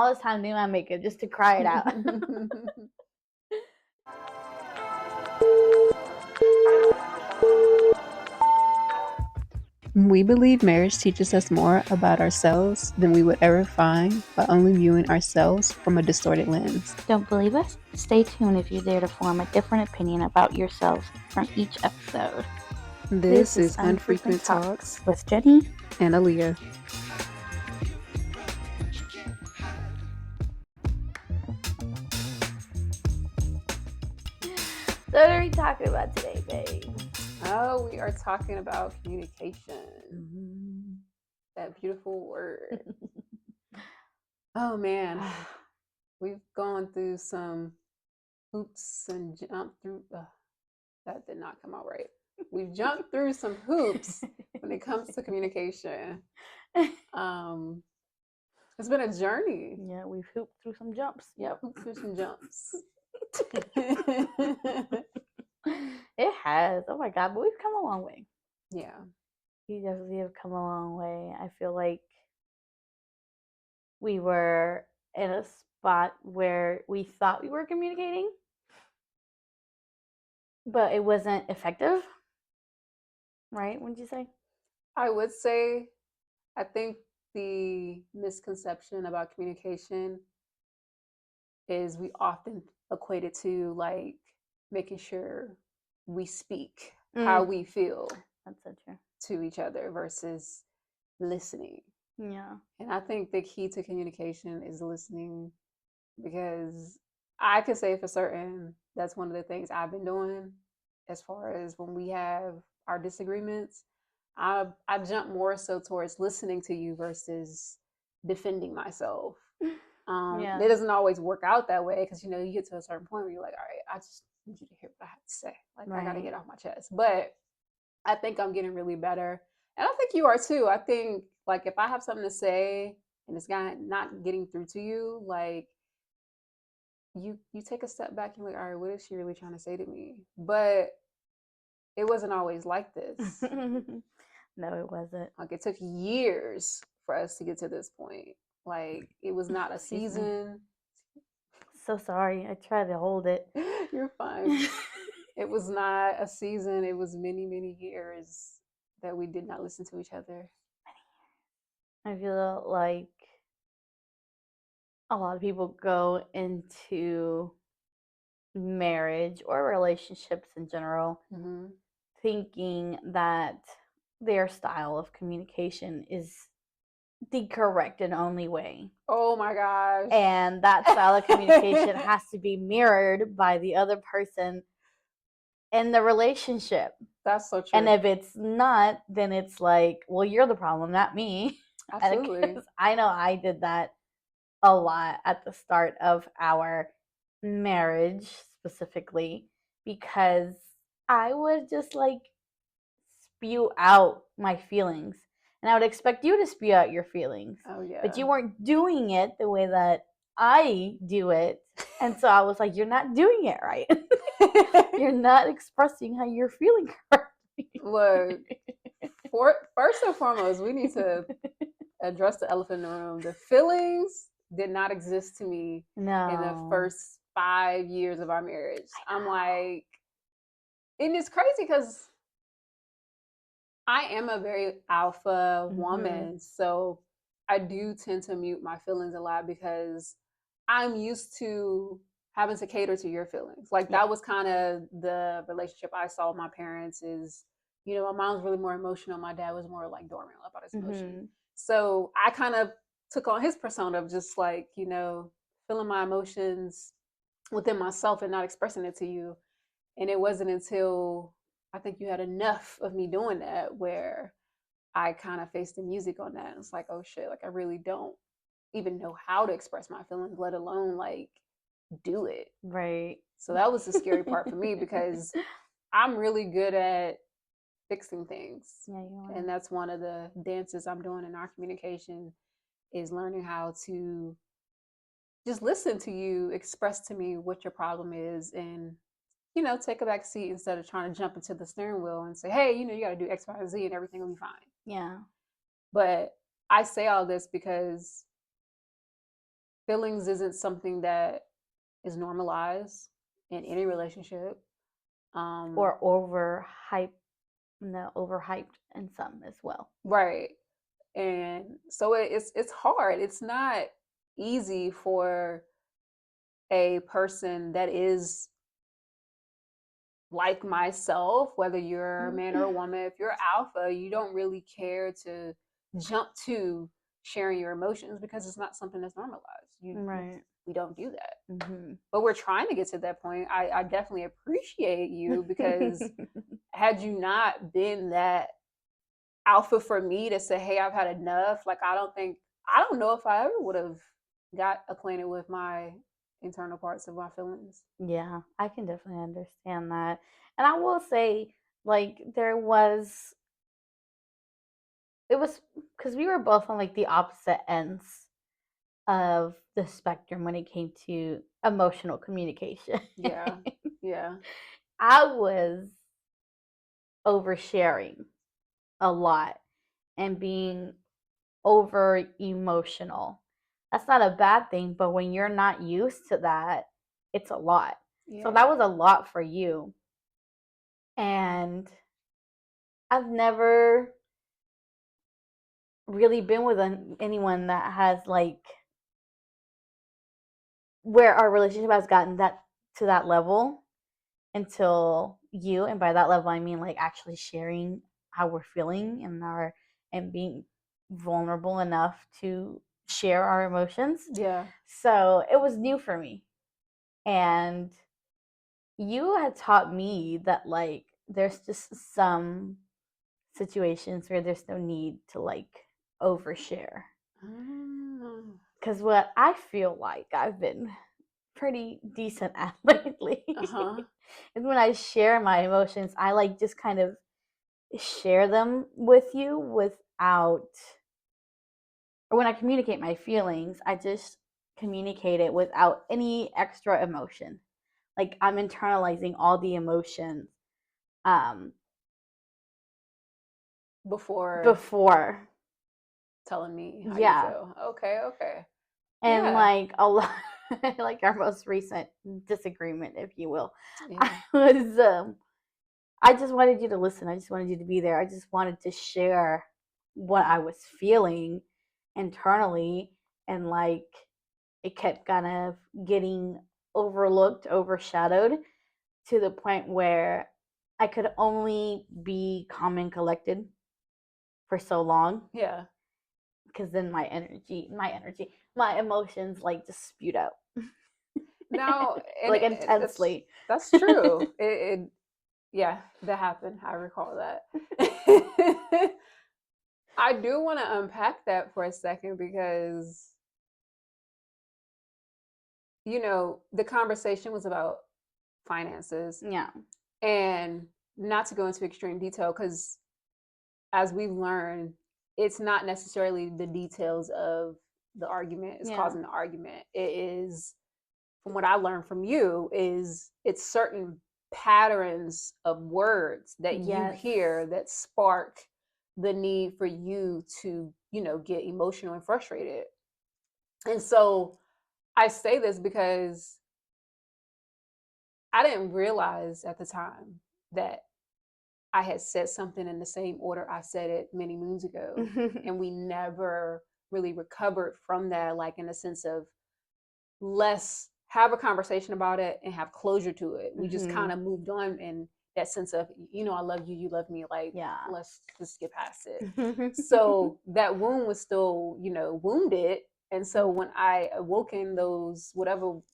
all this time doing my makeup just to cry it out. We believe marriage teaches us more about ourselves than we would ever find by only viewing ourselves from a distorted lens. Don't believe us? Stay tuned if you dare to form a different opinion about yourselves from each episode. This is Unfrequent Talks with Jenny and Aaliyah. So what are we talking about today, babe? Oh, we are talking about communication. That beautiful word. Oh man, we've gone through some hoops and jumped through. That did not come out right. We've jumped through some hoops when it comes to communication. It's been a journey. Yeah, we've hooped through some jumps. Yep. Hooped through some jumps. It has. Oh my God, but we've come a long way. Yeah. We definitely have come a long way. I feel like we were in a spot where we thought we were communicating, but it wasn't effective. Right? Wouldn't you say? I would say, I think the misconception about communication is we often equate it to like making sure we speak how we feel That's so true. to each other versus listening. Yeah. And I think the key to communication is listening, because I can say for certain that's one of the things I've been doing as far as when we have our disagreements. I jump more so towards listening to you versus defending myself. It doesn't always work out that way, because you get to a certain point where you're like, all right, I just need you to hear what I have to say. Like, I got to get off my chest. But I think I'm getting really better. And I think you are too. I think, like, if I have something to say and it's not getting through to you, like, you take a step back and you're like, all right, what is she really trying to say to me? But it wasn't always like this. No, it wasn't. Like, it took years for us to get to this point. Like, it was not a season. So sorry. I tried to hold it. You're fine. It was not a season. It was many, many years that we did not listen to each other. I feel like a lot of people go into marriage or relationships in general thinking that their style of communication is the correct and only way. Oh my gosh. And that style of communication has to be mirrored by the other person in the relationship. That's so true. And if it's not, then it's like, well, you're the problem, not me. Absolutely. I know I did that a lot at the start of our marriage specifically, because I would just like spew out my feelings, and I would expect you to spew out your feelings. Oh yeah. But you weren't doing it the way that I do it. And so I was like, you're not doing it right. You're not expressing how you're feeling correctly. Look, first and foremost, we need to address the elephant in the room. The feelings did not exist to me in the first 5 years of our marriage. I'm like, and it's crazy because I am a very alpha woman. So I do tend to mute my feelings a lot because I'm used to having to cater to your feelings. Like, that was kind of the relationship I saw with my parents is, my mom was really more emotional. My dad was more like dormant about his emotion. So I kind of took on his persona of just like, feeling my emotions within myself and not expressing it to you. And it wasn't until I think you had enough of me doing that where I kind of faced the music on that. It's like, oh shit, like I really don't even know how to express my feelings, let alone like do it. Right. So that was the scary part for me, because I'm really good at fixing things. Yeah, you are. And that's one of the dances I'm doing in our communication, is learning how to just listen to you express to me what your problem is, and take a back seat instead of trying to jump into the steering wheel and say, hey, you got to do X, Y, and Z and everything will be fine. Yeah. But I say all this because feelings isn't something that is normalized in any relationship. Or overhyped in some as well. Right. And so it's hard. It's not easy for a person that is like myself, whether you're a man or a woman, if you're alpha, you don't really care to jump to sharing your emotions because it's not something that's normalized. Right. We don't do that. But we're trying to get to that point. I definitely appreciate you because had you not been that alpha for me to say, hey, I've had enough, like I don't know if I ever would have got acquainted with my internal parts of my feelings. Yeah, I can definitely understand that. And I will say, like, it was because we were both on like the opposite ends of the spectrum when it came to emotional communication. Yeah. Yeah. I was oversharing a lot and being over emotional. That's not a bad thing, but when you're not used to that, it's a lot. Yeah. So that was a lot for you. And I've never really been with anyone that has like where our relationship has gotten that to that level until you, and by that level I mean like actually sharing how we're feeling and being vulnerable enough to share our emotions. Yeah. So it was new for me. And you had taught me that like there's just some situations where there's no need to like overshare. Because what I feel like I've been pretty decent at lately is when I share my emotions, I like just kind of share them with you without, or when I communicate my feelings, I just communicate it without any extra emotion. Like I'm internalizing all the emotions um before telling me how you feel. Okay. And like a lot like our most recent disagreement, if you will. Yeah. I just wanted you to listen. I just wanted you to be there. I just wanted to share what I was feeling internally, and like it kept kind of getting overlooked, overshadowed to the point where I could only be calm and collected for so long. Yeah. Because then my emotions like just spewed out. Now, like intensely. That's true. Yeah, that happened. I recall that. I do want to unpack that for a second because, the conversation was about finances. Yeah. And not to go into extreme detail, because as we've learned, it's not necessarily the details of the argument is causing the argument. It is, from what I learned from you, is it's certain patterns of words that you hear that spark the need for you to, get emotional and frustrated. And so I say this because I didn't realize at the time that I had said something in the same order I said it many moons ago. And we never really recovered from that, like in a sense of let's have a conversation about it and have closure to it. We just kind of moved on in that sense of, I love you, you love me, like, let's just get past it. So that wound was still, wounded. And so when I awoke in those,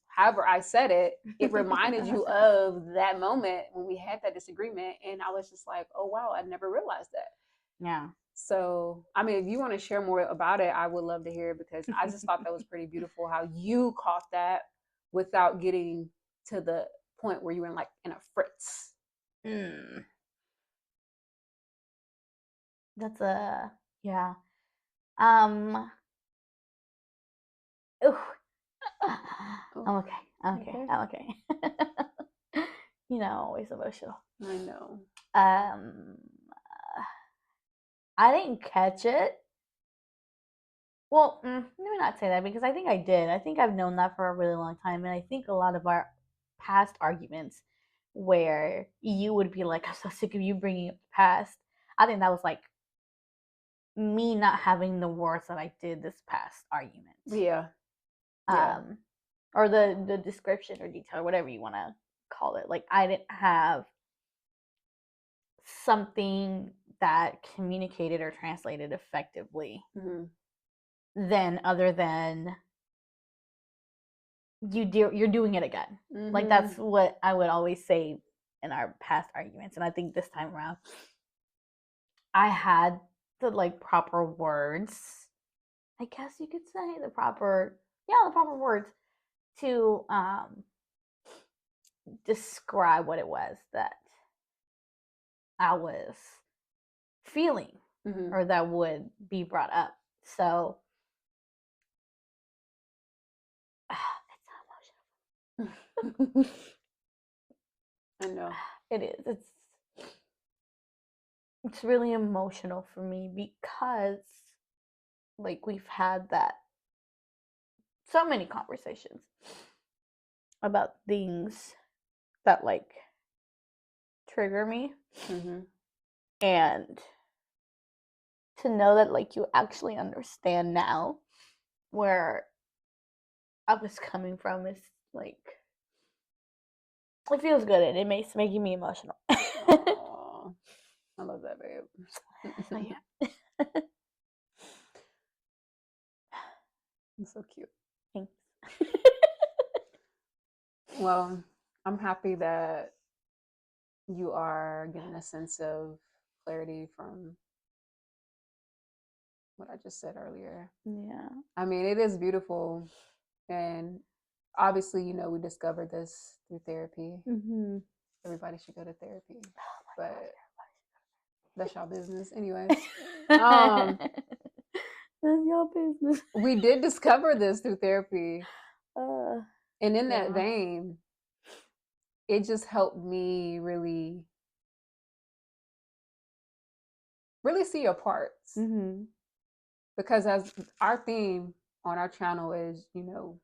however I said it, it reminded you of that moment when we had that disagreement. And I was just like, oh, wow, I never realized that. Yeah. So, I mean, if you want to share more about it, I would love to hear it because I just thought that was pretty beautiful how you caught that without getting to the point where you were in a fritz. That's yeah. I'm okay. I'm okay. Always emotional. I know. I didn't catch it. Well, let me not say that because I think I did. I think I've known that for a really long time, and I think a lot of our past arguments, where you would be like, "I'm so sick of you bringing up the past." I think that was like me not having the words that I did this past argument. Yeah. Or the description or detail, or whatever you want to call it. Like I didn't have something that communicated or translated effectively. Then, other than you're doing it again. Like that's what I would always say in our past arguments, and I think this time around I had the like proper words, I guess you could say, the proper words to describe what it was that I was feeling or that would be brought up. So it's so emotional. I know. It is. It's really emotional for me because like we've had that so many conversations about things that like trigger me. And to know that like you actually understand now where I was coming from is like, it feels good and it makes making me emotional. Aww, I love that, babe. So yeah. It's so cute. Thanks. Well, I'm happy that you are getting a sense of clarity from what I just said earlier. Yeah. I mean, it is beautiful. And obviously, you know, we discovered this through therapy. Everybody should go to therapy. But that's y'all business. Anyway. That's your business. We did discover this through therapy. And in that vein, it just helped me really see your parts. Because as our theme on our channel is, you know,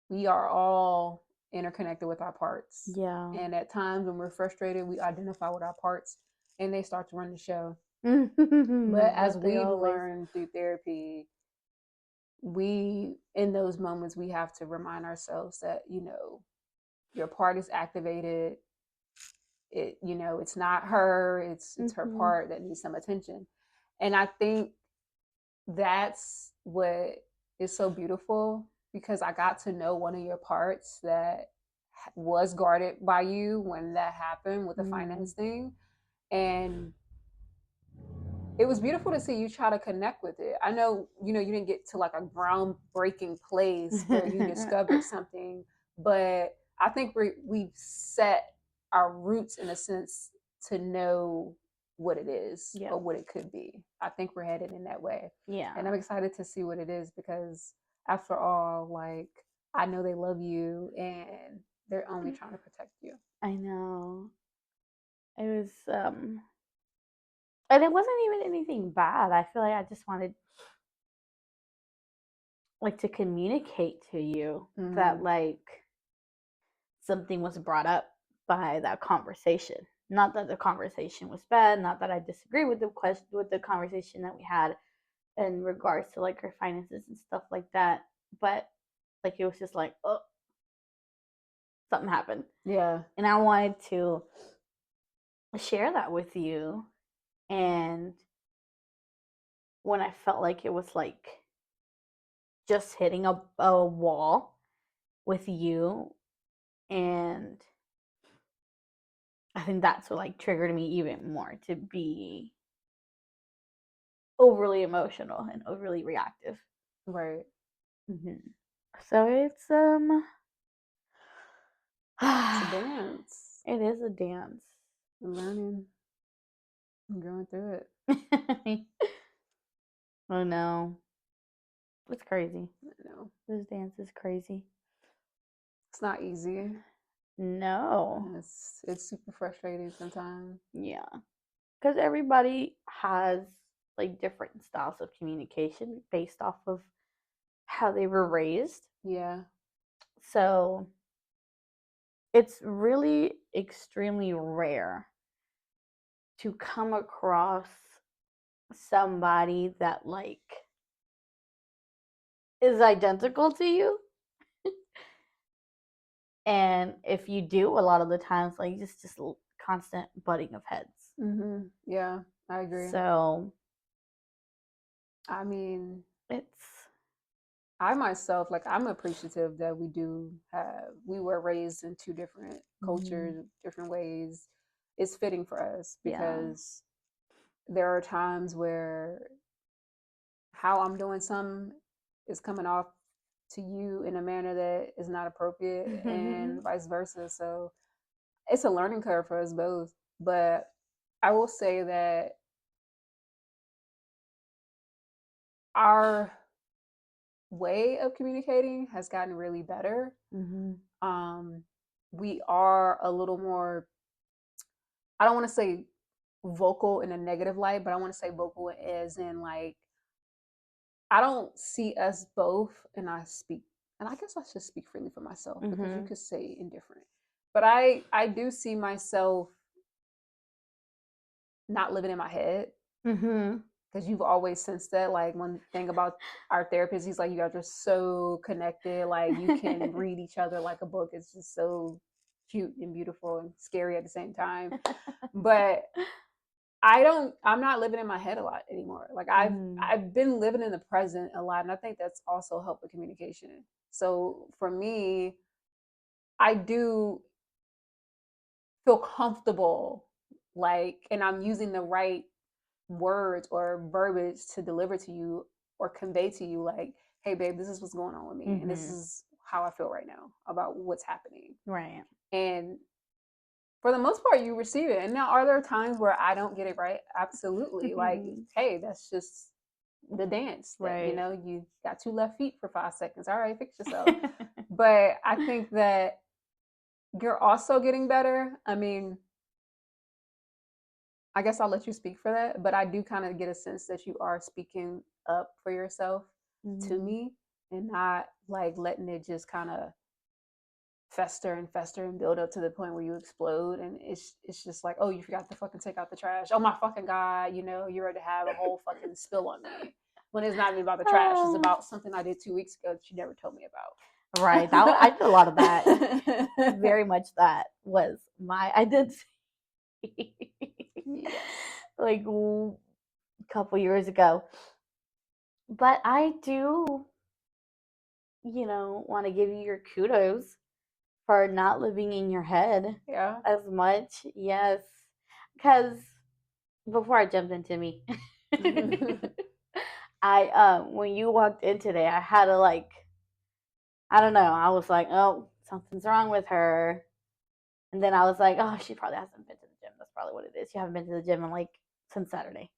we are all interconnected with our parts. Yeah. And at times when we're frustrated, we identify with our parts and they start to run the show. But as we've learned through therapy, we, in those moments, we have to remind ourselves that, you know, your part is activated. It, you know, it's not her, it's her part that needs some attention. And I think that's what is so beautiful, because I got to know one of your parts that was guarded by you when that happened with the finance thing. And it was beautiful to see you try to connect with it. I know, you know, you didn't get to like a groundbreaking place where you discovered something, but I think we've set our roots in a sense to know what it is or what it could be. I think we're headed in that way. Yeah. And I'm excited to see what it is, because after all, like, I know they love you and they're only trying to protect you. I know. It was and it wasn't even anything bad. I feel like I just wanted like to communicate to you that like something was brought up by that conversation. Not that the conversation was bad, not that I disagree with the conversation that we had in regards to like her finances and stuff like that, but like it was just like, oh, something happened. Yeah. And I wanted to share that with you. And when I felt like it was like just hitting a wall with you, and I think that's what like triggered me even more to be overly emotional and overly reactive. Right. So it's a dance. It is a dance. I'm learning. I'm going through it. Oh no. It's crazy. I know. This dance is crazy. It's not easy. No. It's super frustrating sometimes. Yeah. Because everybody has like different styles of communication based off of how they were raised. Yeah. So it's really extremely rare to come across somebody that like is identical to you. And if you do, a lot of the times, like just constant butting of heads. Mm-hmm. Yeah, I agree. So, I mean, it's I myself, like, I'm appreciative that we were raised in two different cultures, different ways. It's fitting for us because there are times where how I'm doing something is coming off to you in a manner that is not appropriate and vice versa. So it's a learning curve for us both. But I will say that our way of communicating has gotten really better. We are a little more, I don't want to say vocal in a negative light, but I want to say vocal as in like, I don't see us both, and I guess I should speak freely for myself because you could say indifferent. But I do see myself not living in my head. Because you've always sensed that. Like, one thing about our therapist, he's like, you guys are so connected. Like, you can read each other like a book. It's just so cute and beautiful and scary at the same time. But I'm not living in my head a lot anymore. Like, I've been living in the present a lot, and I think that's also helped with communication. So for me, I do feel comfortable, like, and I'm using the right words or verbiage to deliver to you or convey to you, like, hey babe, this is what's going on with me, and this is how I feel right now about what's happening. Right. And for the most part, you receive it. And now, are there times where I don't get it right? Absolutely. Like, hey, that's just the dance. That, you know, you got 2 left feet for 5 seconds. All right, fix yourself. But I think that you're also getting better. I mean, I guess I'll let you speak for that, but I do kind of get a sense that you are speaking up for yourself to me and not like letting it just kind of fester and build up to the point where you explode. And it's just like, oh, you forgot to fucking take out the trash. Oh my fucking God, you know, you're ready to have a whole fucking spill on me. When it's not even about the trash, it's about something I did 2 weeks ago that you never told me about. Right. I did a lot of that. Very much that was my identity. Yes. Like a couple years ago. But I do, you know, want to give you your kudos for not living in your head as much. Yes. Because before I jumped into me, when you walked in today, I had to like, I don't know, I was like, oh, something's wrong with her. And then I was like, oh, she probably hasn't been to the gym. That's probably what it is. She haven't been to the gym in like since Saturday.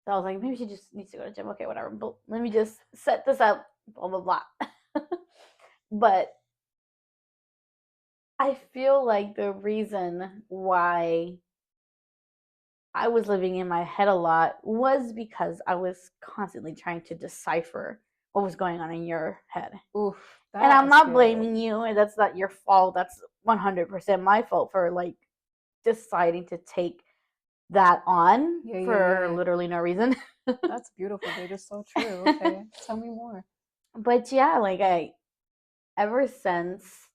So I was like, maybe she just needs to go to the gym. Okay, whatever. But let me just set this up. Blah blah blah. But I feel like the reason why I was living in my head a lot was because I was constantly trying to decipher what was going on in your head. Oof, and I'm not blaming you, and that's not your fault. That's 100% my fault for like deciding to take that on for literally no reason. That's beautiful, babe. It's so true. Okay, tell me more. But yeah, like ever since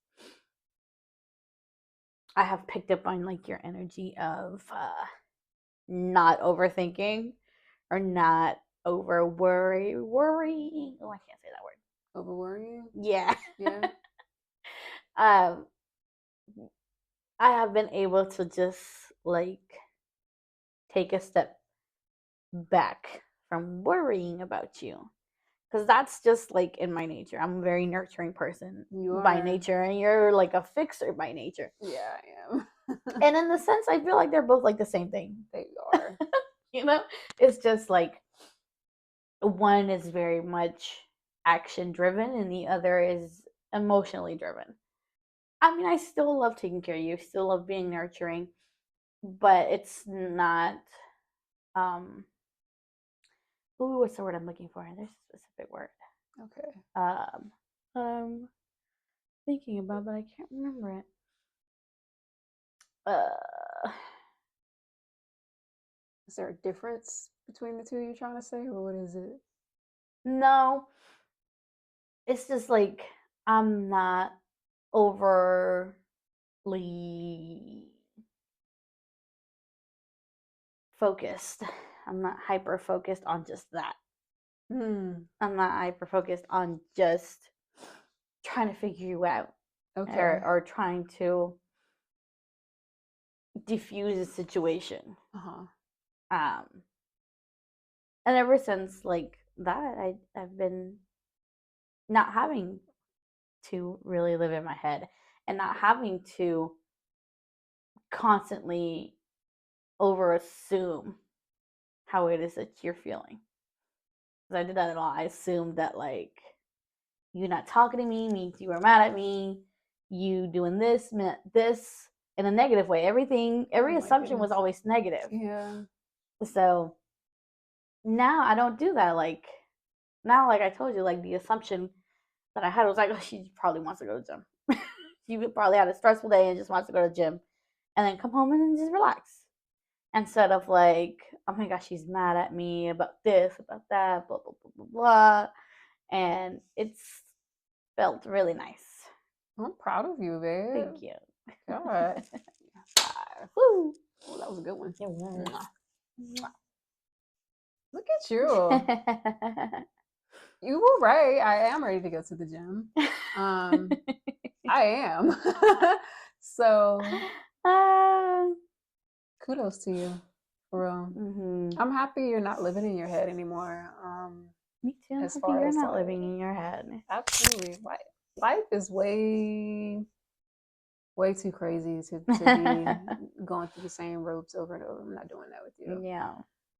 I have picked up on like your energy of not overthinking or not worrying. Oh, I can't say that word. Over worrying? Yeah. Yeah. I have been able to just like take a step back from worrying about you. Because that's just like in my nature. I'm a very nurturing person by nature, and you're like a fixer by nature. Yeah, I am. And in the sense, I feel like they're both like the same thing. They are. You know, it's just like one is very much action driven, and the other is emotionally driven. I mean, I still love taking care of you, still love being nurturing, but it's not. Ooh, what's the word I'm looking for? There's a specific word. Okay. That I'm thinking about, but I can't remember it. Is there a difference between the two you're trying to say, or what is it? No, it's just like I'm not overly focused. I'm not hyper focused on just that. I'm not hyper focused on just trying to figure you out, or trying to diffuse a situation. And ever since like that, I've been not having to really live in my head and not having to constantly over assume how it is that you're feeling. Because I did that a lot. I assumed that like you not talking to me means you were mad at me. You doing this meant this in a negative way. Every assumption was always negative. Yeah. So now I don't do that. Like now, like I told you, like the assumption that I had was like, oh, she probably wants to go to the gym. She probably had a stressful day and just wants to go to the gym and then come home and then just relax. Instead of like, oh my gosh, she's mad at me about this, about that, blah, blah, blah, blah, blah. And it's felt really nice. I'm proud of you, babe. Thank you. God. Woo. Oh, that was a good one. It was. Look at you. You were right. I am ready to go to the gym. I am. So kudos to you, for real. I'm happy you're not living in your head anymore. Me too. I'm happy you're not living in your head. Absolutely. Life is way too crazy to be going through the same ropes over and over. I'm not doing that with you. Yeah.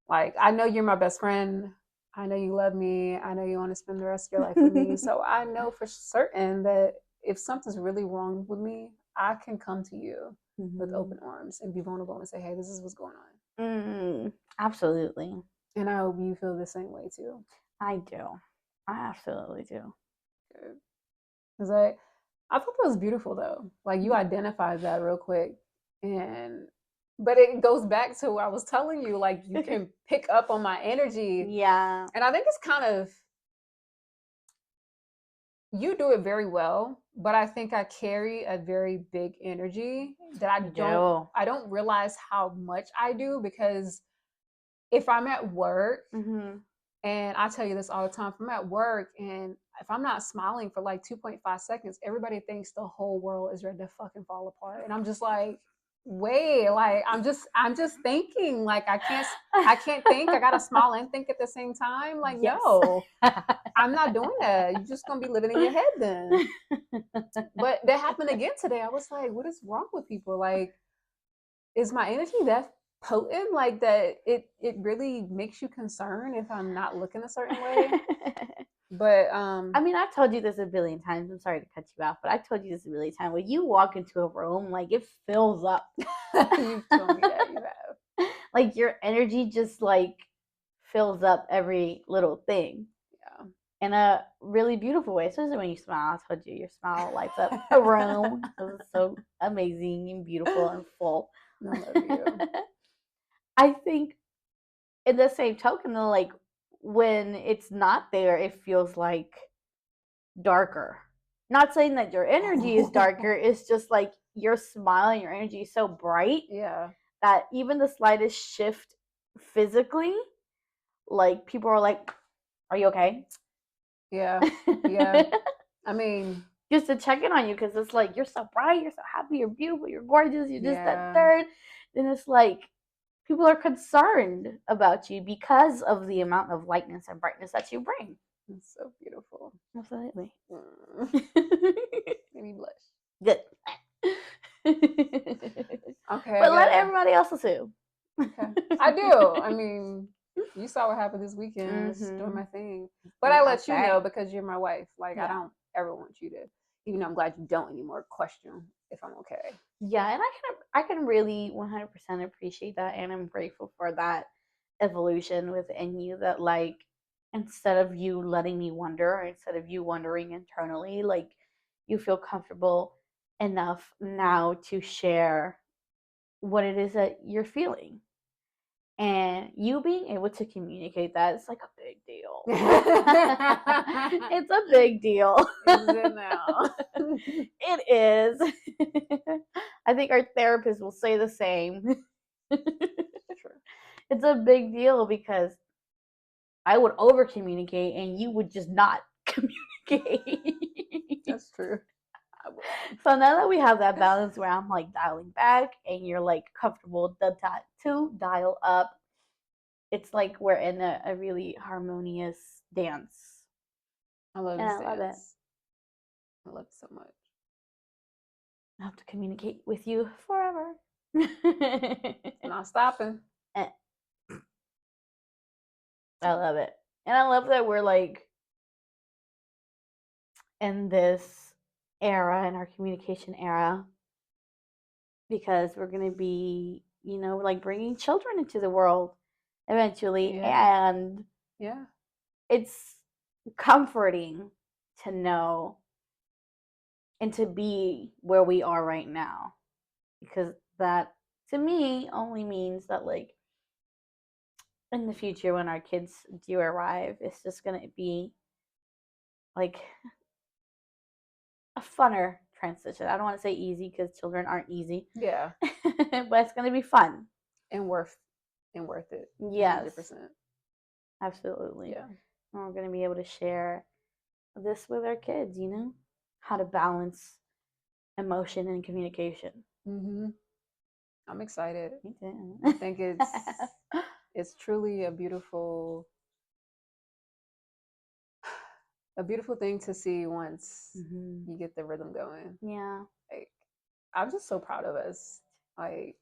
Like, I know you're my best friend. I know you love me. I know you want to spend the rest of your life with me. So I know for certain that if something's really wrong with me, I can come to you with open arms and be vulnerable and say, hey, this is what's going on. Absolutely. And I hope you feel the same way too. I do. I absolutely do. Good. Because I thought that was beautiful though. Like you identified that real quick. But it goes back to what I was telling you, like you can pick up on my energy. Yeah. And I think it's kind of, you do it very well, but I think I carry a very big energy that I don't realize how much I do, because if I'm at work, and I tell you this all the time, if I'm at work and if I'm not smiling for like 2.5 seconds, everybody thinks the whole world is ready to fucking fall apart. And I'm just like, wait, like I'm just thinking, like I can't think. I gotta smile and think at the same time. Like, yes. No, I'm not doing that. You're just gonna be living in your head then. But that happened again today. I was like, what is wrong with people? Like, is my energy that potent, like that it really makes you concerned if I'm not looking a certain way? But I mean, I've told you this a billion times. I'm sorry to cut you off, but I told you this a billion times. When you walk into a room, like it fills up. You've told me that, you have. Like your energy just like fills up every little thing. Yeah. In a really beautiful way, especially when you smile. I told you your smile lights up a room. It's so amazing and beautiful and full. I love you. I think in the same token, though, like when it's not there, it feels like darker. Not saying that your energy is darker, it's just like your smile and your energy is so bright, yeah, that even the slightest shift physically, like people are like, are you okay? Yeah. Yeah. I mean, just to check in on you, because it's like you're so bright, you're so happy, you're beautiful, you're gorgeous, you're just that third. Then it's like people are concerned about you because of the amount of lightness and brightness that you bring. It's so beautiful. Absolutely. Made me blush. Good. Okay. But let everybody else assume. Okay. I do. I mean, you saw what happened this weekend. I was doing my thing. But I let you know because you're my wife. Like, I don't ever want you to, even though I'm glad you don't anymore, question if I'm okay. Yeah, and I can really 100% appreciate that, and I'm grateful for that evolution within you, that like instead of you letting me wonder, or instead of you wondering internally, like you feel comfortable enough now to share what it is that you're feeling. And you being able to communicate that, it's like a big deal. It's a big deal. Is it now? It is. I think our therapist will say the same. True. It's a big deal because I would over communicate and you would just not communicate. That's true. So now that we have that balance where I'm like dialing back and you're like comfortable to dial up, it's like we're in a really harmonious dance. I love this dance. I love it so much. I have to communicate with you forever. Not stopping. I love it. And I love that we're like in this era, in our communication era, because we're going to be, like bringing children into the world eventually. Yeah. And it's comforting to know and to be where we are right now, because that to me only means that like in the future when our kids do arrive, it's just going to be like a funner transition. I don't want to say easy because children aren't easy. Yeah. But it's going to be fun and worth it. Yes. 100%. Absolutely. Yeah. And we're going to be able to share this with our kids, how to balance emotion and communication. I'm excited. Me too. I think it's truly a beautiful thing to see once you get the rhythm going. Yeah. Like, I'm just so proud of us. Like,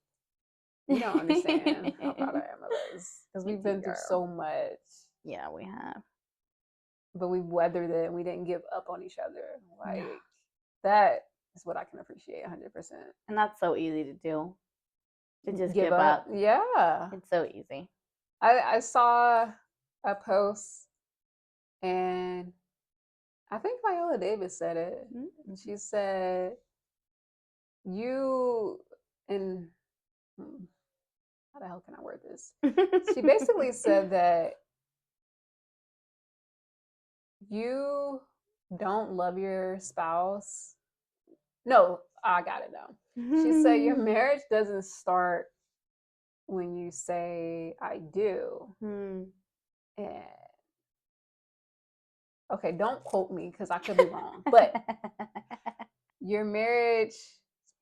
you don't understand how proud I am of us because we've been through so much. Yeah, we have. But we weathered it and we didn't give up on each other. Like, that is what I can appreciate 100%. And that's so easy to do. To just give up. Yeah. It's so easy. I saw a post and I think Viola Davis said it. And she said, how the hell can I word this? She basically said that you don't love your spouse. No, I got it now. She said your marriage doesn't start when you say I do. And okay, don't quote me because I could be wrong. But your marriage,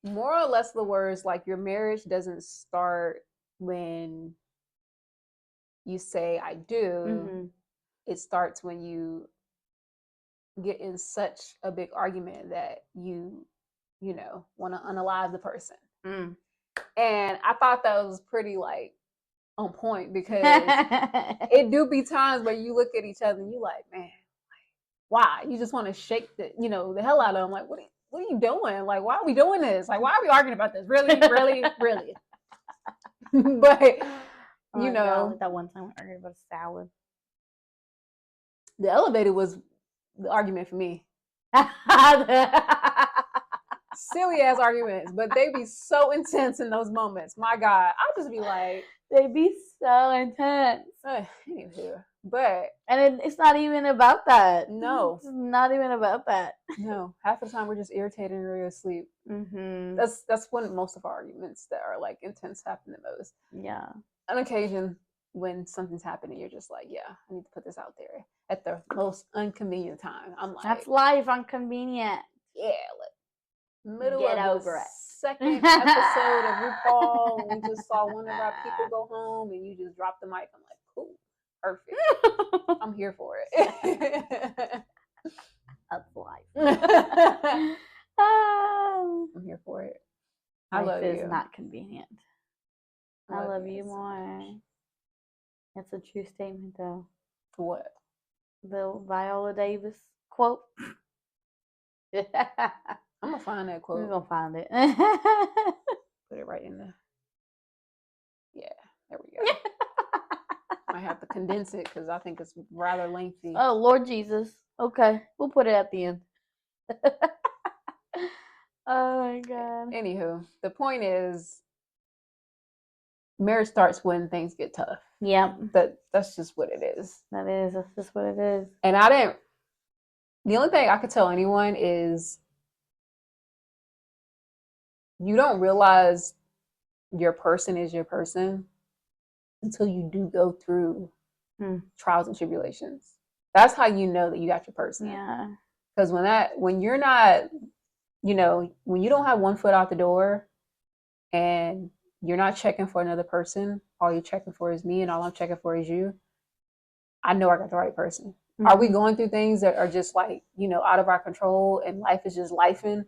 more or less the words, like your marriage doesn't start when you say I do. It starts when you get in such a big argument that you want to unalive the person. And I thought that was pretty like on point because it do be times where you look at each other and you like, man, why? You just want to shake the hell out of them. Like, what are you doing? Like, why are we doing this? Like, why are we arguing about this? Really, really, really? But God, like that one time we argued about a salad. The elevator was the argument for me. Silly ass arguments, but they be so intense in those moments. My God, I'll just be like, they be so intense. Anywho, but it's not even about that. No, it's not even about that. No, half the time we're just irritated and ready to sleep. That's when most of our arguments that are like intense happen the most. Yeah. On occasion, when something's happening, you're just like, yeah, I need to put this out there at the most inconvenient time. I'm like, that's life, inconvenient. Yeah, like middle Get of over the it. Second episode of RuPaul, when we just saw one of our people go home, and you just dropped the mic. I'm like, cool, perfect. I'm here for it. That's life. I'm here for it. I love you. Life is not convenient. I love you more. That's a true statement, though. What? The Viola Davis quote. I'm gonna find that quote. We're gonna find it. Put it right in there. Yeah, there we go. I have to condense it because I think it's rather lengthy. Oh, Lord Jesus. Okay, we'll put it at the end. Oh my God. Anywho, the point is, marriage starts when things get tough. Yep. That's just what it is. That's just what it is. And the only thing I could tell anyone is you don't realize your person is your person until you do go through trials and tribulations. That's how you know that you got your person. Yeah. Because when you're not, when you don't have one foot out the door and you're not checking for another person, all you're checking for is me and all I'm checking for is you, I know I got the right person. Mm-hmm. Are we going through things that are just like, out of our control and life is just lifing?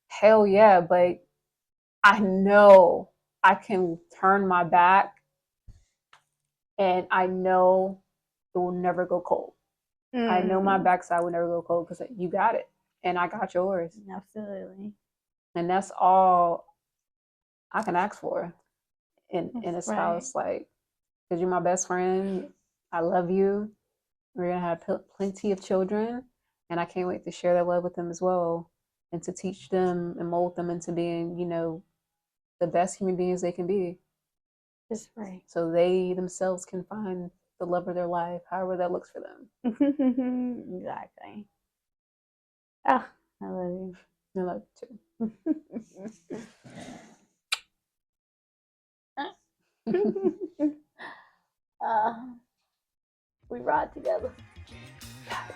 Hell yeah, but I know I can turn my back and I know it will never go cold. I know my backside will never go cold because you got it and I got yours. Absolutely. And that's all I can ask for in a spouse. Like, because you're my best friend. I love you. We're going to have plenty of children. And I can't wait to share that love with them as well. And to teach them and mold them into being, the best human beings they can be. That's right. So they themselves can find the love of their life, however that looks for them. Exactly. Oh, I love you. I love you too. We ride together. God.